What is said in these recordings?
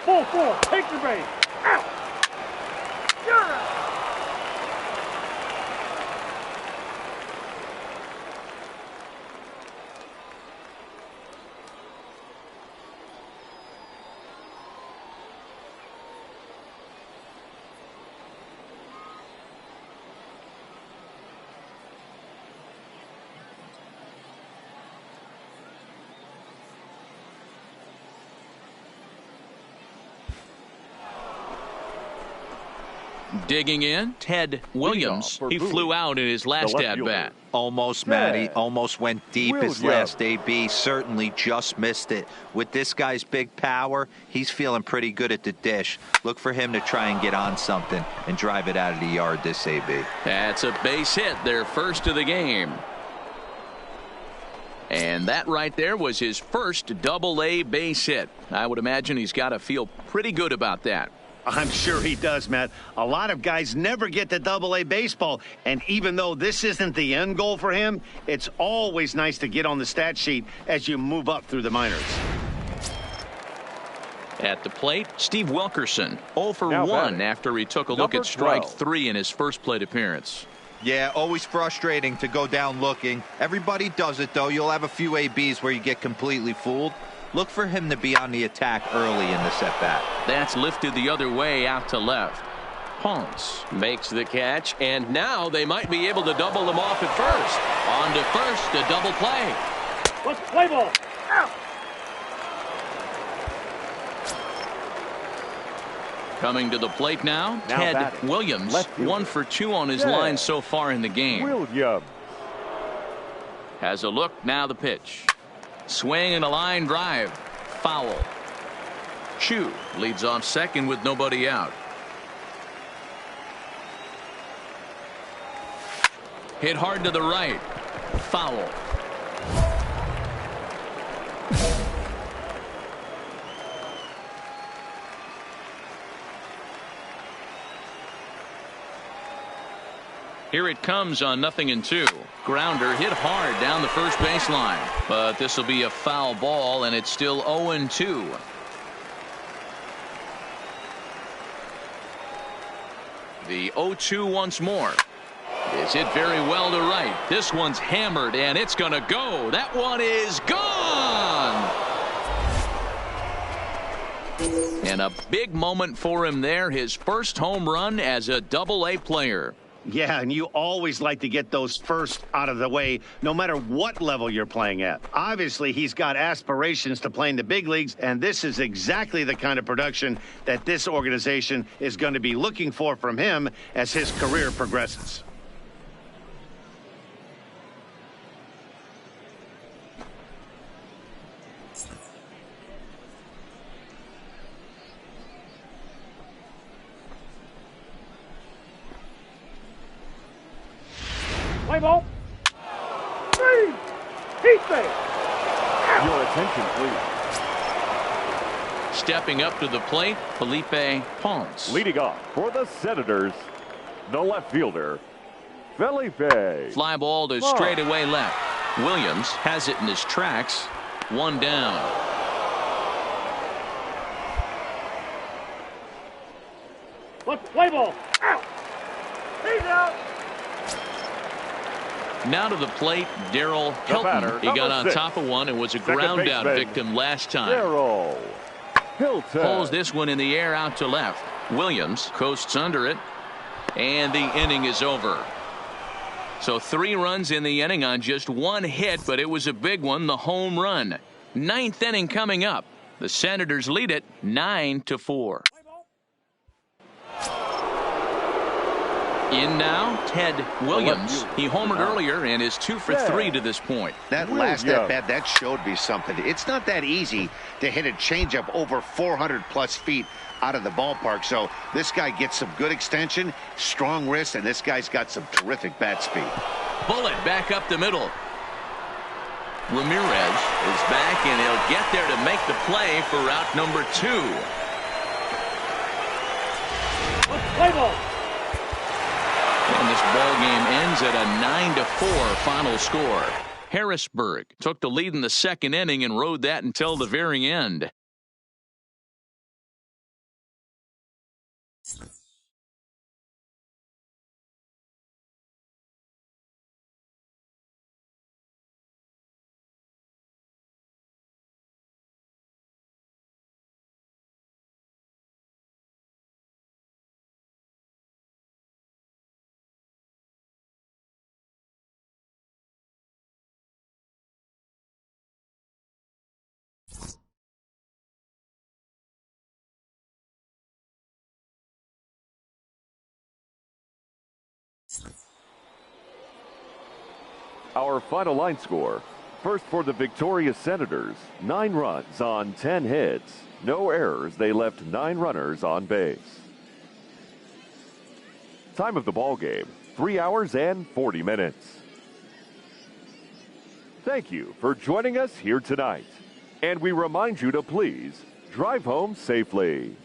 Full four, take the base. Out. You're out. Digging in, Ted Williams. He flew out in his last at-bat. Almost, Matty. Almost went deep his last AB. Certainly just missed it. With this guy's big power, he's feeling pretty good at the dish. Look for him to try and get on something and drive it out of the yard this AB. That's a base hit, their first of the game. And that right there was his first double-A base hit. I would imagine he's got to feel pretty good about that. I'm sure he does, Matt. A lot of guys never get to double-A baseball, and even though this isn't the end goal for him, it's always nice to get on the stat sheet as you move up through the minors. At the plate, Steve Wilkerson, 0 for 1 after he took a look at strike 3 in his first plate appearance. Yeah, always frustrating to go down looking. Everybody does it, though. You'll have a few ABs where you get completely fooled. Look for him to be on the attack early in the at-bat. That's lifted the other way out to left. Ponce makes the catch, and now they might be able to double them off at first. On to first, a double play. Let's play ball. Out. Coming to the plate now Ted batting. Williams. 1 for 2 on his line so far in the game. Williams has a look, now the pitch. Swing and a line drive. Foul. Chu leads off second with nobody out. Hit hard to the right. Foul. Here it comes on 0-2. Grounder hit hard down the first baseline, but this will be a foul ball, and it's still 0-2. The 0-2 once more. Is hit very well to right. This one's hammered, and it's going to go. That one is gone. And a big moment for him there. His first home run as a double-A player. Yeah, and you always like to get those first out of the way, no matter what level you're playing at. Obviously, he's got aspirations to play in the big leagues, and this is exactly the kind of production that this organization is going to be looking for from him as his career progresses. Play ball. 3. Heat base. Your attention, please. Stepping up to the plate, Felipe Ponce. Leading off for the Senators, the left fielder, Felipe. Fly ball to straightaway left. Williams has it in his tracks. 1 down. Let's play ball. Out. He's out. Now to the plate, Darrell Hilton. He got on top of one and was a ground out victim last time. Darrell Hilton pulls this one in the air out to left. Williams coasts under it, and the inning is over. So 3 runs in the inning on just 1 hit, but it was a big one, the home run. 9th inning coming up. The Senators lead it 9-4. In now, Ted Williams. He homered earlier and is 2 for 3 to this point. That last at-bat, that showed me something. It's not that easy to hit a changeup over 400-plus feet out of the ballpark. So this guy gets some good extension, strong wrist, and this guy's got some terrific bat speed. Bullet back up the middle. Ramirez is back, and he'll get there to make the play for route number 2. Let's play ball. And this ball game ends at a 9-4 final score. Harrisburg took the lead in the 2nd inning and rode that until the very end. Our final line score. First for the victorious Senators, 9 runs on 10 hits. No errors. They left 9 runners on base. Time of the ball game, 3 hours and 40 minutes. Thank you for joining us here tonight. And we remind you to please drive home safely.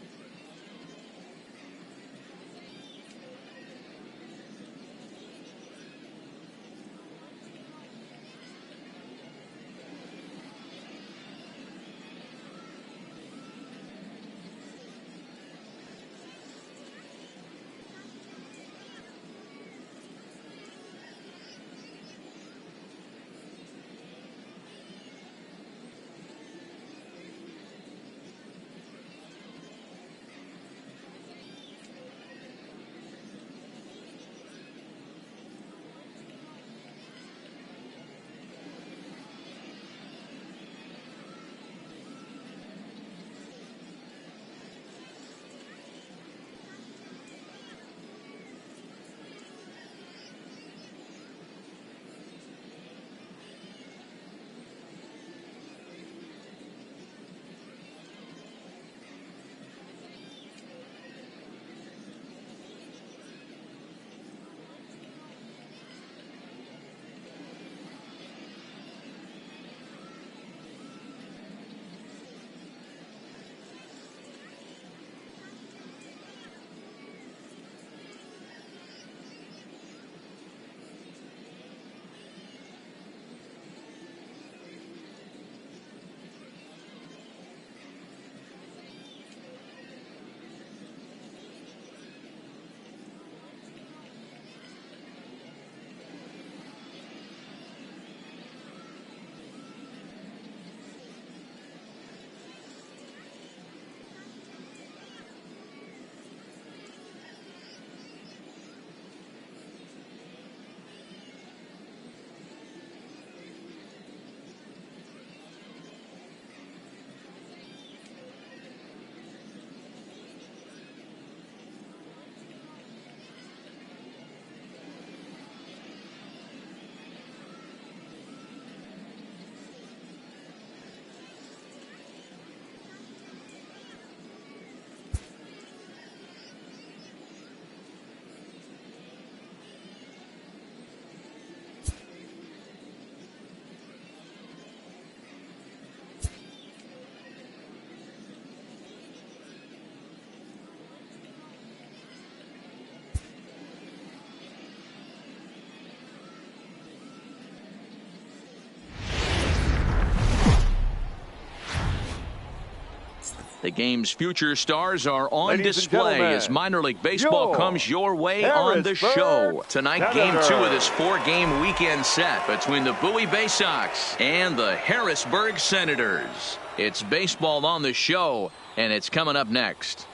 The game's future stars are on Ladies and display gentlemen, as minor league baseball comes your way on the Harrisburg show. Tonight, game 2 Senators. of this 4-game weekend set between the Bowie Bay Sox and the Harrisburg Senators. It's baseball on the show, and it's coming up next.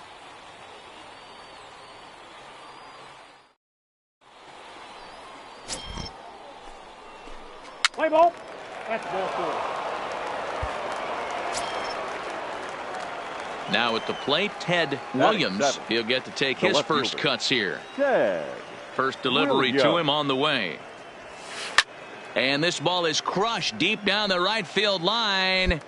Play ball. That's ball 4. Now at the plate, Ted Williams. He'll get to take his first cuts here. Ted First delivery Williams. to him on the way. And this ball is crushed deep down the right field line.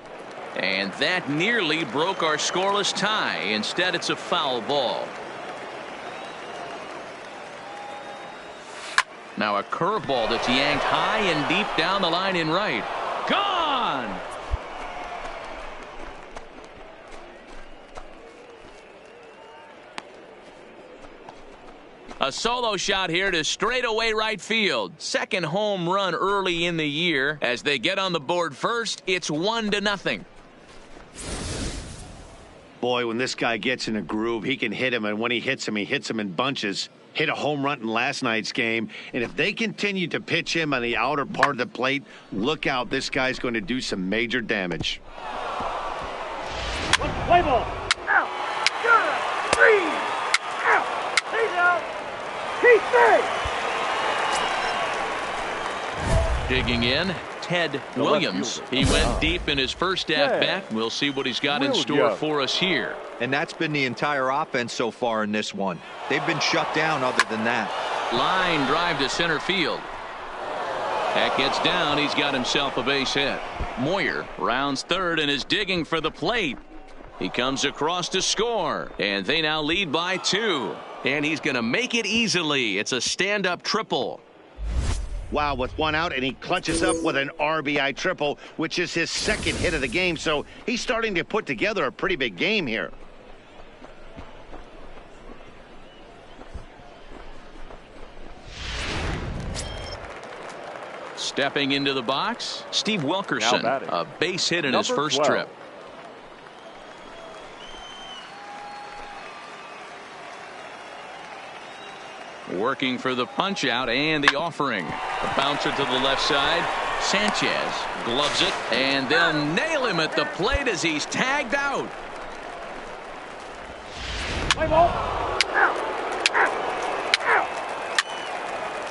And that nearly broke our scoreless tie. Instead, it's a foul ball. Now a curveball that's yanked high and deep down the line in right. Gone! A solo shot here to straightaway right field. Second home run early in the year. As they get on the board first, it's 1-0. Boy, when this guy gets in a groove, he can hit him, and when he hits him in bunches. Hit a home run in last night's game, and if they continue to pitch him on the outer part of the plate, look out, this guy's going to do some major damage. Play ball. Out. Good. 3. Out. He's out. He's safe. Digging in, Ted Williams. He went deep in his first at-bat. We'll see what he's got in store for us here. And that's been the entire offense so far in this one. They've been shut down other than that. Line drive to center field. That gets down. He's got himself a base hit. Moyer rounds third and is digging for the plate. He comes across to score, and they now lead by 2. And he's going to make it easily. It's a stand-up triple. Wow, with one out, and he clutches up with an RBI triple, which is his second hit of the game. So he's starting to put together a pretty big game here. Stepping into the box, Steve Wilkerson, a base hit in his first trip. Working for the punch out and the offering. A bouncer to the left side. Sanchez gloves it, and they'll nail him at the plate as he's tagged out. Play ball. Out. Out.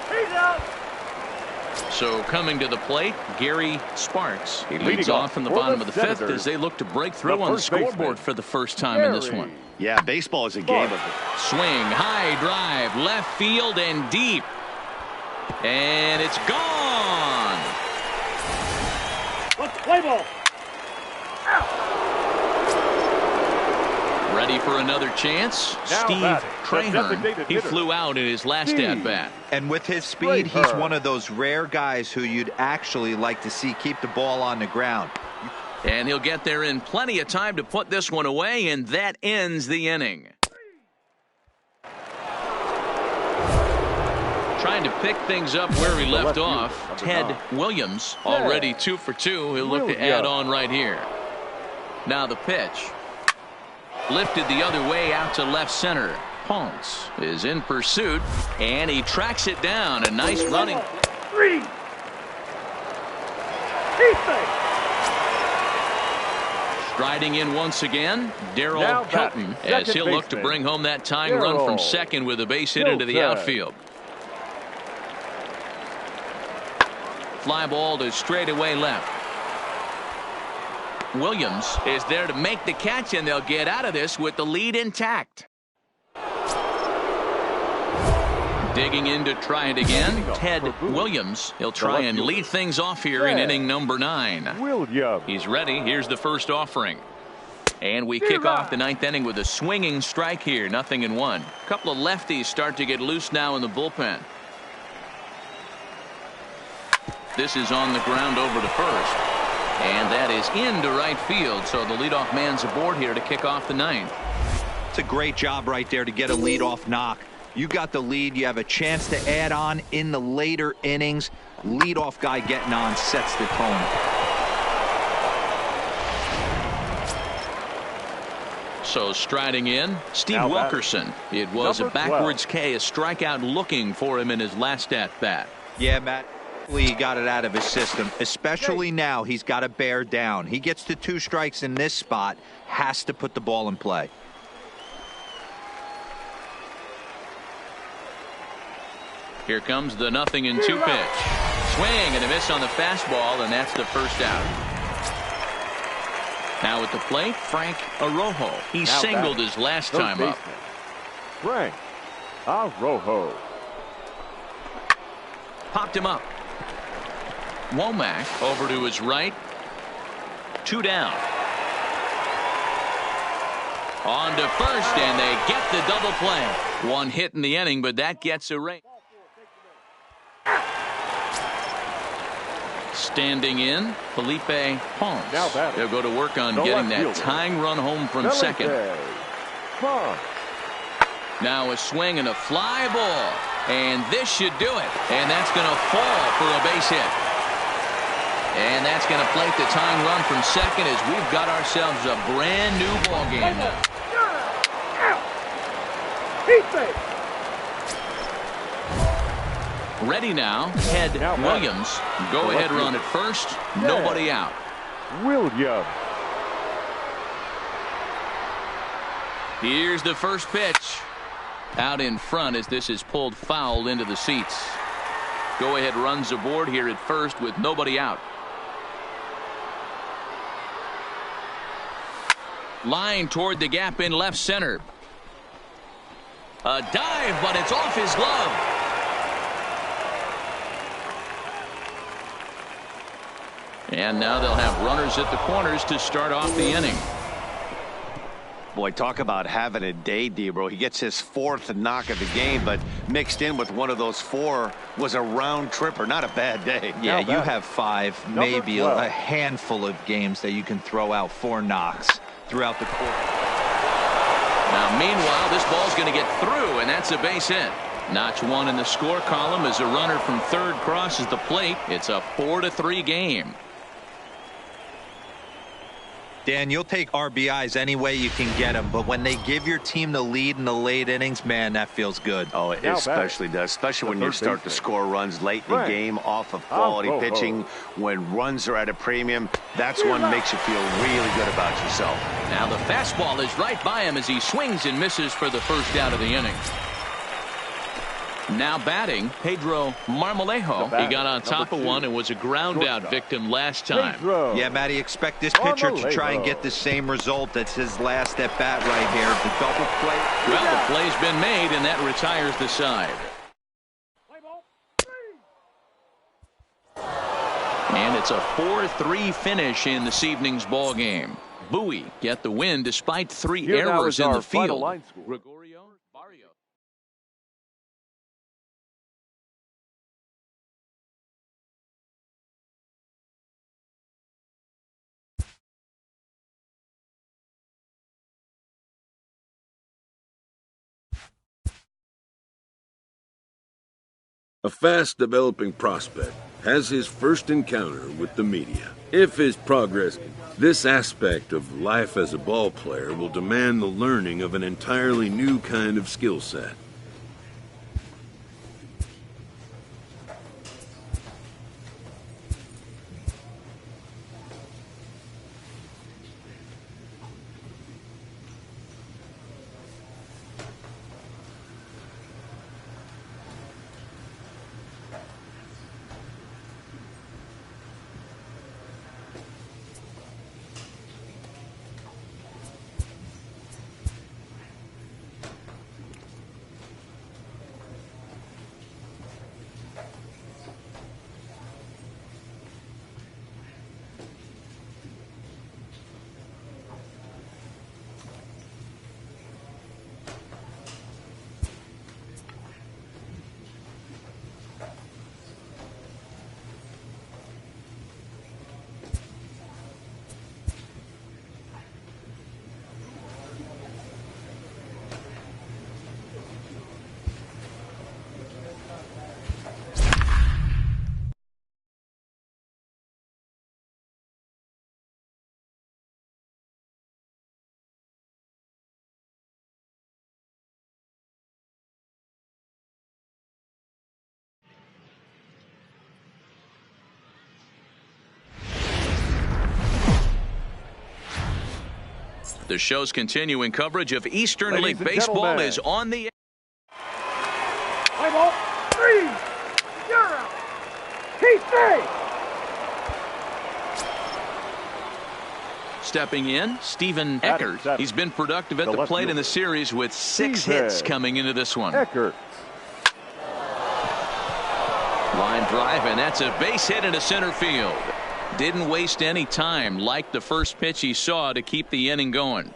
He's out. So coming to the plate, Gary Sparks. He leads off in the bottom of the fifth as they look to break through on the scoreboard for the first time in this one. Yeah, baseball is a game of it. Swing, high drive, left field and deep. And it's gone. Let's play ball. Out. Ready for another chance? Steve Trahern. He flew out in his last at-bat. And with his speed, he's one of those rare guys who you'd actually like to see keep the ball on the ground. And he'll get there in plenty of time to put this one away, and that ends the inning. Trying to pick things up where he left off, Ted Williams, already 2 for 2. He'll look to add on right here. Now the pitch. Lifted the other way out to left center. Ponce is in pursuit, and he tracks it down. A nice running. 3. Striding in once again, Darryl Helton, as he'll look to bring home that tying run from second with a base hit into the outfield. Fly ball to straightaway left. Williams is there to make the catch, and they'll get out of this with the lead intact. Digging in to try it again, Ted Williams. He'll try and lead things off here in inning number 9. He's ready. Here's the first offering. And we kick off the 9th inning with a swinging strike here. 0-1. A couple of lefties start to get loose now in the bullpen. This is on the ground over to first. And that is into right field. So the leadoff man's aboard here to kick off the 9th. It's a great job right there to get a leadoff knock. You got the lead. You have a chance to add on in the later innings. Leadoff guy getting on sets the tone. So striding in, Steve Wilkerson. It was a backwards K, a strikeout looking for him in his last at-bat. Yeah, Matt. He got it out of his system, especially now. He's got to bear down. He gets to 2 strikes in this spot, has to put the ball in play. Here comes the 0-2 pitch. Swing and a miss on the fastball, and that's the first out. Now at the plate, Frank Arrojo. He singled his last time up. Frank Arrojo. Popped him up. Womack over to his right. 2 down. On to first, and they get the double play. 1 hit in the inning, but that gets a rate. Standing in, Felipe Ponce. They'll go to work on getting that tying run home from second. Now a swing and a fly ball. And this should do it. And that's going to fall for a base hit. And that's going to plate the tying run from second as we've got ourselves a brand new ball game now. Ready now, Ted Williams. Go ahead run at first. Nobody out. Williams. Here's the first pitch. Out in front as this is pulled foul into the seats. Go ahead runs aboard here at first with nobody out. Line toward the gap in left center. A dive, but it's off his glove. And now they'll have runners at the corners to start off the inning. Boy, talk about having a day, Debro. He gets his 4th knock of the game, but mixed in with one of those 4 was a round tripper. Not a bad day. Yeah, you have 5, maybe a handful of games that you can throw out 4 knocks throughout the quarter. Now, meanwhile, this ball's going to get through, and that's a base hit. Notch 1 in the score column as a runner from third crosses the plate. It's a 4-3 game. Dan, you'll take RBIs any way you can get them, but when they give your team the lead in the late innings, man, that feels good. Oh, it especially does, especially when you start to score runs late in the game off of quality pitching. When runs are at a premium, that's what makes you feel really good about yourself. Now the fastball is right by him as he swings and misses for the first out of the inning. Now batting, Pedro Marmolejo. He got on top of one and was a ground out victim last time. Yeah, Matty, expect this pitcher to try and get the same result. That's his last at bat right here. The double play. Well, the play's been made, and that retires the side. And it's a 4-3 finish in this evening's ball game. Bowie get the win despite 3 errors in the field. Gregorio Barrios. A fast-developing prospect has his first encounter with the media. If his progress, this aspect of life as a ball player will demand the learning of an entirely new kind of skill set. The show's continuing coverage of Eastern League Baseball is on the... Play ball. 3. You're out. Keep Stepping in, Stephen Eckert. He's been productive at the plate in the series with 6 hits coming into this one. Eckert. Line drive, and that's a base hit into center field. Didn't waste any time, like the first pitch he saw, to keep the inning going.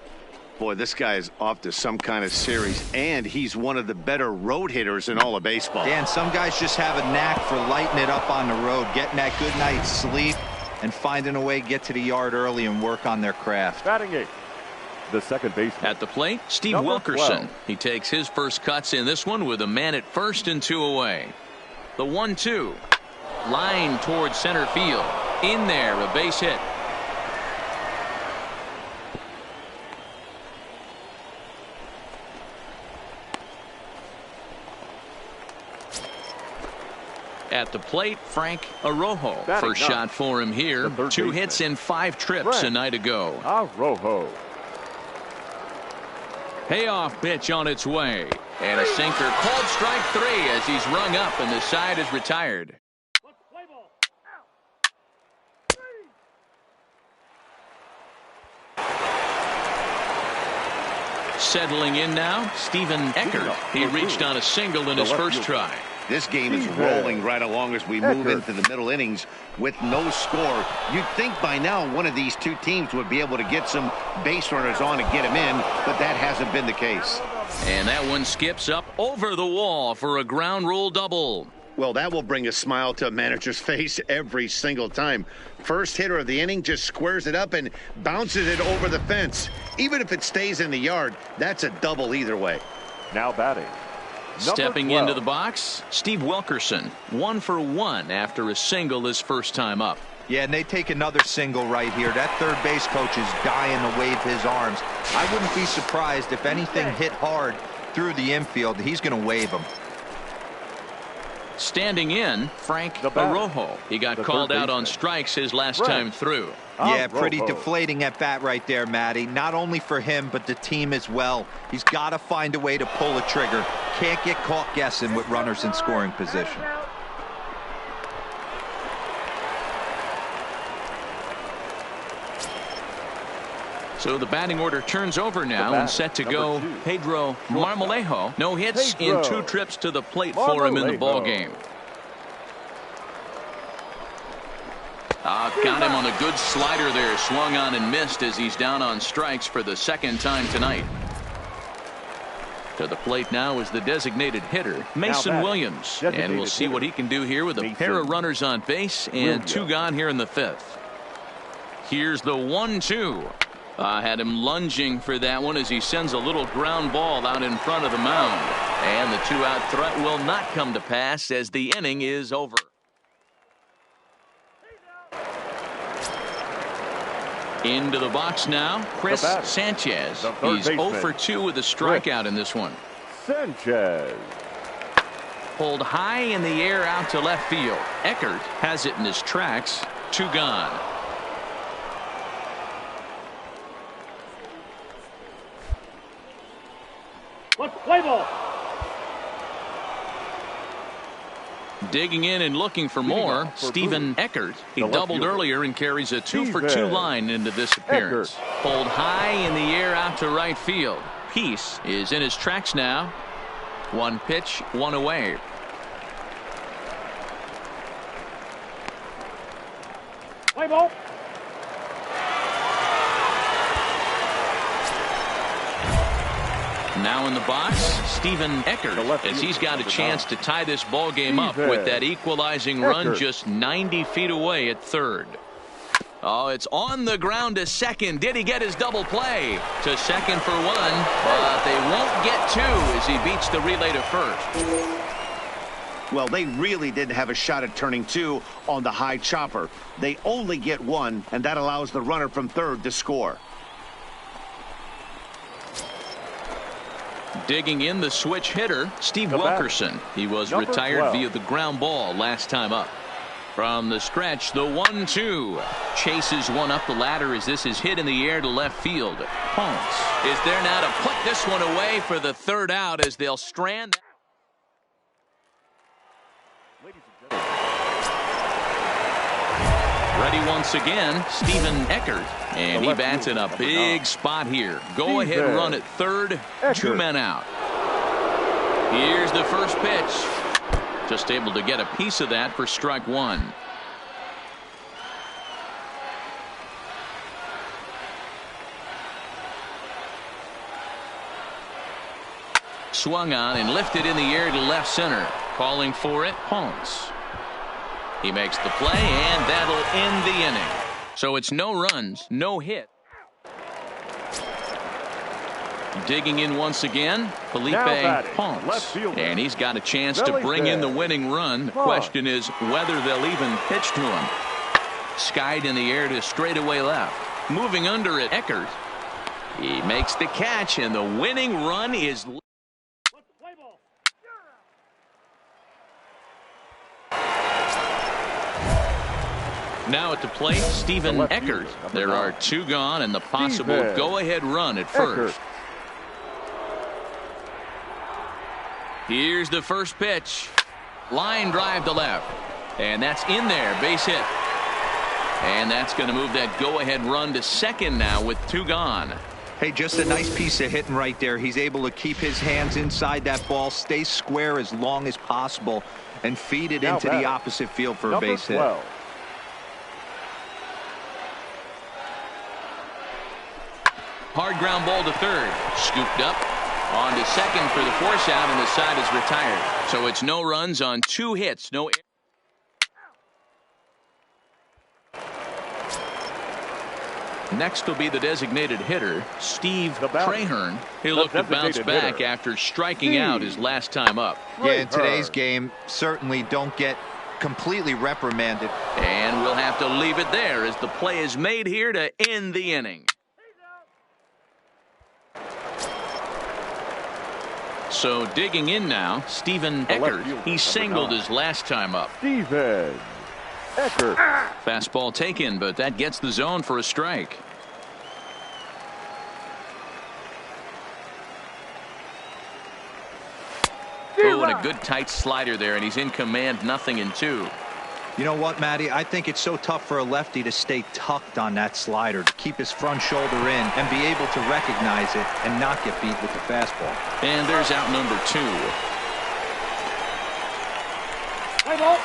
Boy, this guy is off to some kind of series, and he's one of the better road hitters in all of baseball. Dan, some guys just have a knack for lighting it up on the road, getting that good night's sleep, and finding a way to get to the yard early and work on their craft. Batting 8th, the second baseman. At the plate, Steve Number Wilkerson. 12. He takes his first cuts in this one with a man at first and 2 away. The 1-2. Line towards center field. In there, a base hit. At the plate, Frank Arrojo. First shot for him here. 2 hits in 5 trips a night ago. Arrojo. Payoff pitch on its way. And a sinker called strike 3 as he's rung up and the side is retired. Settling in now, Stephen Eckert. He reached on a single in his first try. This game is rolling right along as we move into the middle innings with no score. You'd think by now one of these two teams would be able to get some base runners on and get them in, but that hasn't been the case. And that one skips up over the wall for a ground rule double. Well, that will bring a smile to a manager's face every single time. First hitter of the inning just squares it up and bounces it over the fence. Even if it stays in the yard, that's a double either way. Now batting. Stepping into the box, Steve Wilkerson, 1 for 1 after a single his first time up. Yeah, and they take another single right here. That third base coach is dying to wave his arms. I wouldn't be surprised if anything hit hard through the infield. He's going to wave them. Standing in, Frank Arrojo. He got called out on strikes his last time through. Yeah, pretty deflating at bat right there, Matty. Not only for him, but the team as well. He's got to find a way to pull a trigger. Can't get caught guessing with runners in scoring position. So the batting order turns over now and set to go Pedro Marmolejo. No hits in 2 trips to the plate for him in the ball game. Got him on a good slider there. Swung on and missed as he's down on strikes for the second time tonight. To the plate now is the designated hitter, Mason Williams. And we'll see what he can do here with a pair of runners on base and 2 gone here in the 5th. Here's the 1-2. Had him lunging for that one as he sends a little ground ball out in front of the mound. And the 2-out threat will not come to pass as the inning is over. Into the box now, Chris Sanchez. He's 0 for 2 with a strikeout in this one. Sanchez. Pulled high in the air out to left field. Eckert has it in his tracks. 2 gone. Let's play ball. Digging in and looking for more, Stephen Eckert. He doubled earlier and carries a 2 for 2 line into this appearance. Pulled high in the air out to right field. Peace is in his tracks now. 1 pitch, 1 away. Play ball. Now in the box, Stephen Eckert, as he's got a chance to tie this ball game up with that equalizing run just 90 feet away at third. Oh, it's on the ground to second. Did he get his double play? To second for 1, but they won't get 2 as he beats the relay to first. Well, they really didn't have a shot at turning 2 on the high chopper. They only get 1, and that allows the runner from third to score. Digging in the switch hitter, Steve Wilkerson. He was retired via the ground ball last time up. From the stretch, the 1-2. Chases one up the ladder as this is hit in the air to left field. Ponce is there now to put this one away for the 3rd out as they'll strand. Ready once again, Stephen Eckert. And he bats in a big spot here. Go ahead run at third. 2 men out. Here's the first pitch. Just able to get a piece of that for strike 1. Swung on and lifted in the air to left center. Calling for it, Ponce. He makes the play, and that'll end the inning. So it's no runs, no hit. Digging in once again, Felipe Ponce. And he's got a chance to bring in the winning run. The question is whether they'll even pitch to him. Skied in the air to straightaway left. Moving under it, Eckert. He makes the catch, and the winning run is... Now at the plate, Stephen Eckert. There are 2 gone and the possible go-ahead run at first. Here's the first pitch. Line drive to left. And that's in there. Base hit. And that's going to move that go-ahead run to second now with 2 gone. Hey, just a nice piece of hitting right there. He's able to keep his hands inside that ball, stay square as long as possible, and feed it into the opposite field for a base hit. Hard ground ball to third. Scooped up. On to second for the force out, and the side is retired. So it's no runs on 2 hits. No. Next will be the designated hitter, Steve Trahern. He'll look to bounce back after striking out his last time up. Yeah, in today's game, certainly don't get completely reprimanded. And we'll have to leave it there as the play is made here to end the inning. So digging in now, Steven Eckert. He singled his last time up. Steven Eckert. Fastball taken, but that gets the zone for a strike. Oh, and a good tight slider there, and he's in command, 0-2. You know what, Matty? I think it's so tough for a lefty to stay tucked on that slider, to keep his front shoulder in and be able to recognize it and not get beat with the fastball. And there's out number 2. Play ball.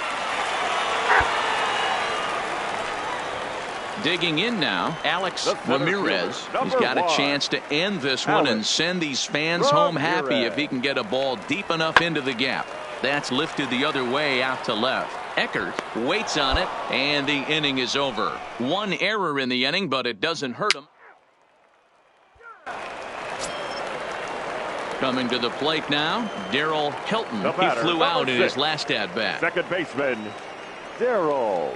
Digging in now, Alex Ramirez. He's got a chance to end this one and send these fans home happy if he can get a ball deep enough into the gap. That's lifted the other way out to left. Eckert waits on it, and the inning is over. 1 error in the inning, but it doesn't hurt him. Coming to the plate now, Darryl Hilton. He flew out in his last at-bat. Second baseman, Darryl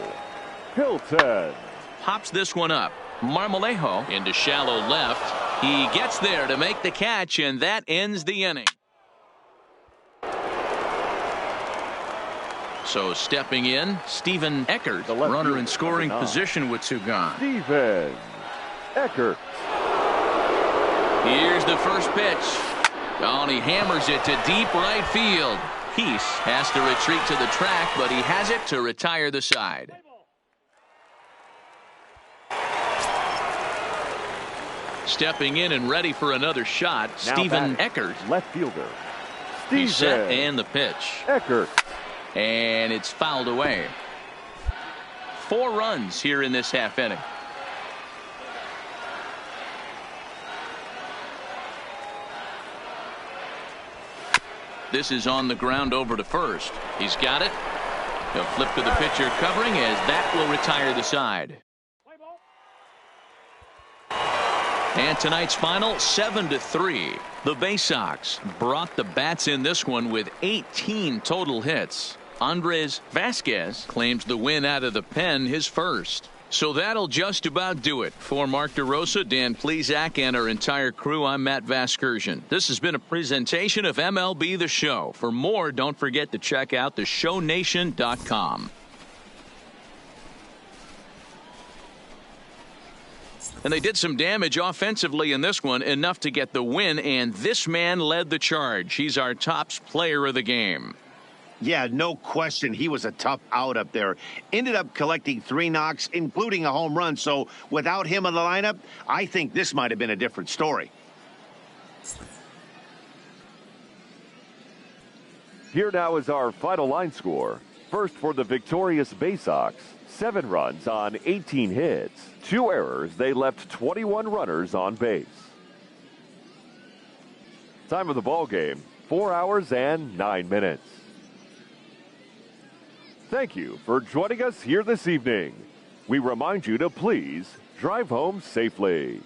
Hilton. Pops this one up. Marmolejo into shallow left. He gets there to make the catch, and that ends the inning. So stepping in, Steven Eckert, runner in scoring position with 2 gone. Steven Eckert. Here's the first pitch. Oh, and he hammers it to deep right field. Peace has to retreat to the track, but he has it to retire the side. Stepping in and ready for another shot, Steven Eckert. Left fielder. He's set, and the pitch. Eckert. And it's fouled away. 4 runs here in this half inning. This is on the ground over to first. He's got it. He'll flip to the pitcher covering as that will retire the side. And tonight's final, 7-3. The Bay Sox brought the bats in this one with 18 total hits. Andres Vasquez claims the win out of the pen, his first. So that'll just about do it. For Mark DeRosa, Dan Plesac, and our entire crew, I'm Matt Vasgersian. This has been a presentation of MLB The Show. For more, don't forget to check out theshownation.com. And they did some damage offensively in this one, enough to get the win, and this man led the charge. He's our top player of the game. Yeah, no question. He was a tough out up there. Ended up collecting 3 knocks, including a home run. So without him in the lineup, I think this might have been a different story. Here now is our final line score. First for the victorious Bay Sox, 7 runs on 18 hits. 2 errors. They left 21 runners on base. Time of the ball game, 4 hours and 9 minutes. Thank you for joining us here this evening. We remind you to please drive home safely.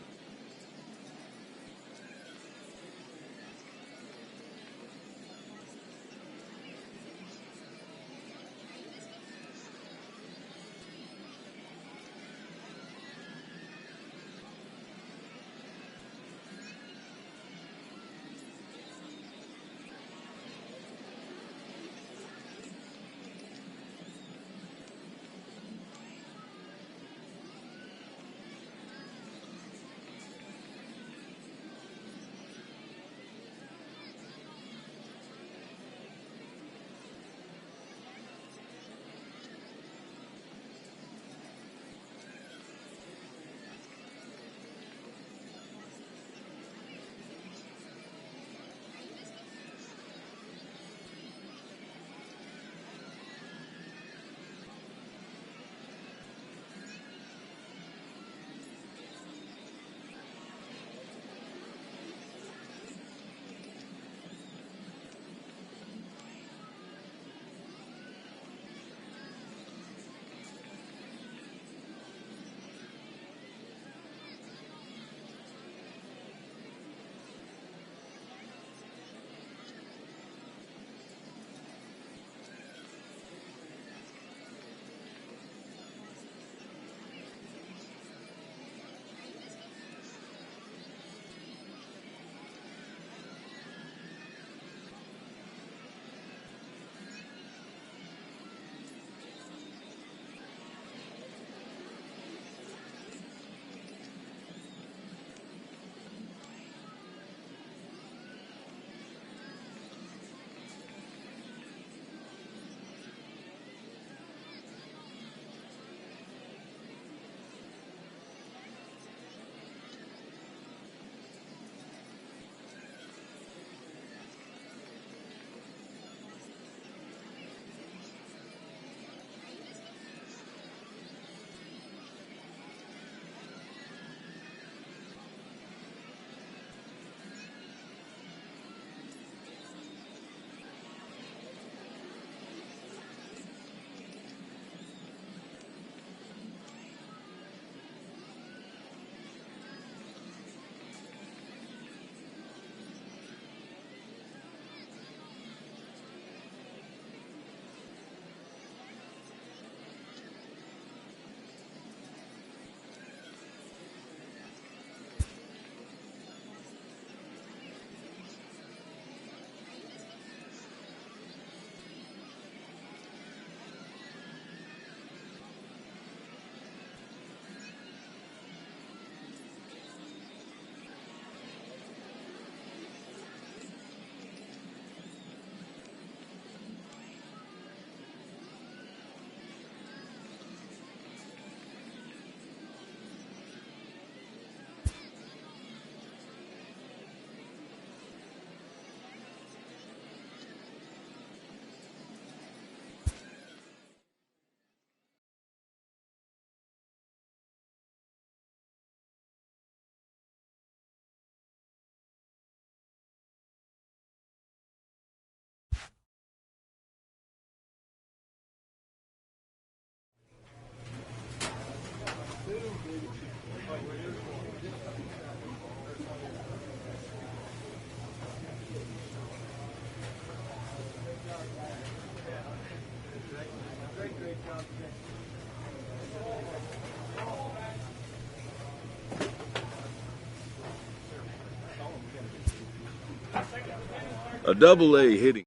A double-A hitting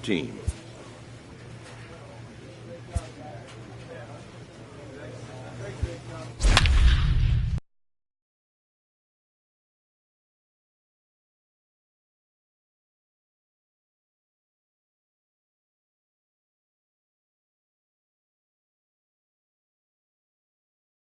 team